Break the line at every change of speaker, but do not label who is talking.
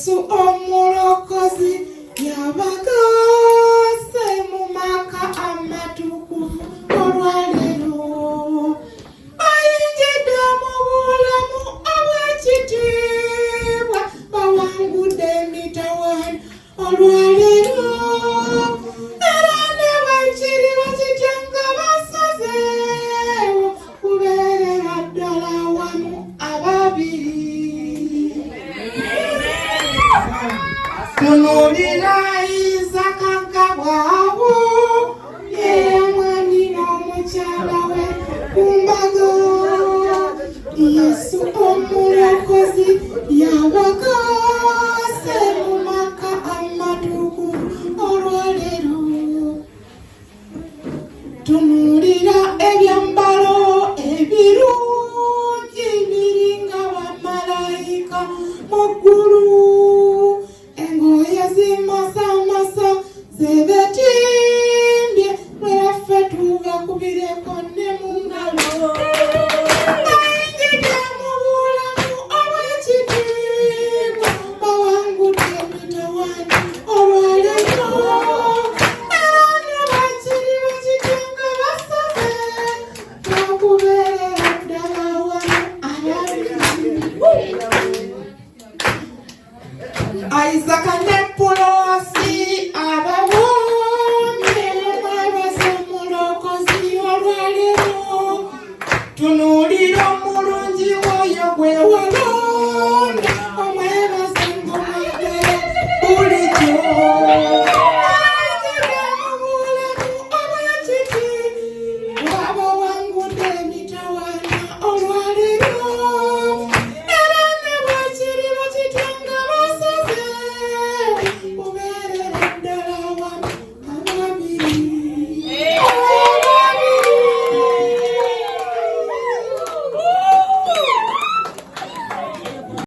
Yesu omulokozi yabagase mu maka amatukuvu olwaleero. Bayinjidde mu bulamu obw'ekitiibwa bawangudde emitawaana olwaleero. Era ne bwekiri bakitya nga basazeewo kubeerera ddala wamu ababiri. Tunuulira Isaka bw'awo y'omwami n'omukyala we ku mbaga. Yesu omulokozi yabagase mu maka amatukuvu olwaleero. Tunuulira ebyambalo ebirungi biri nga bamalayika mu ggulu. Engoye zimasamasa zebetimbye lwaffe tubakubireko ne mu ngalo. Bayinjidde mu bulamu obw'ekitiibwa bawangudde emitawaana olwaleero. Era ne bwekiri bakitya nga basaze bakubeerera ddala wamu ababiri. Isaka ne Puloosi abawonye mwebase omulokozi olwaleero. Tunuulira omulungi w'oyo gwe wala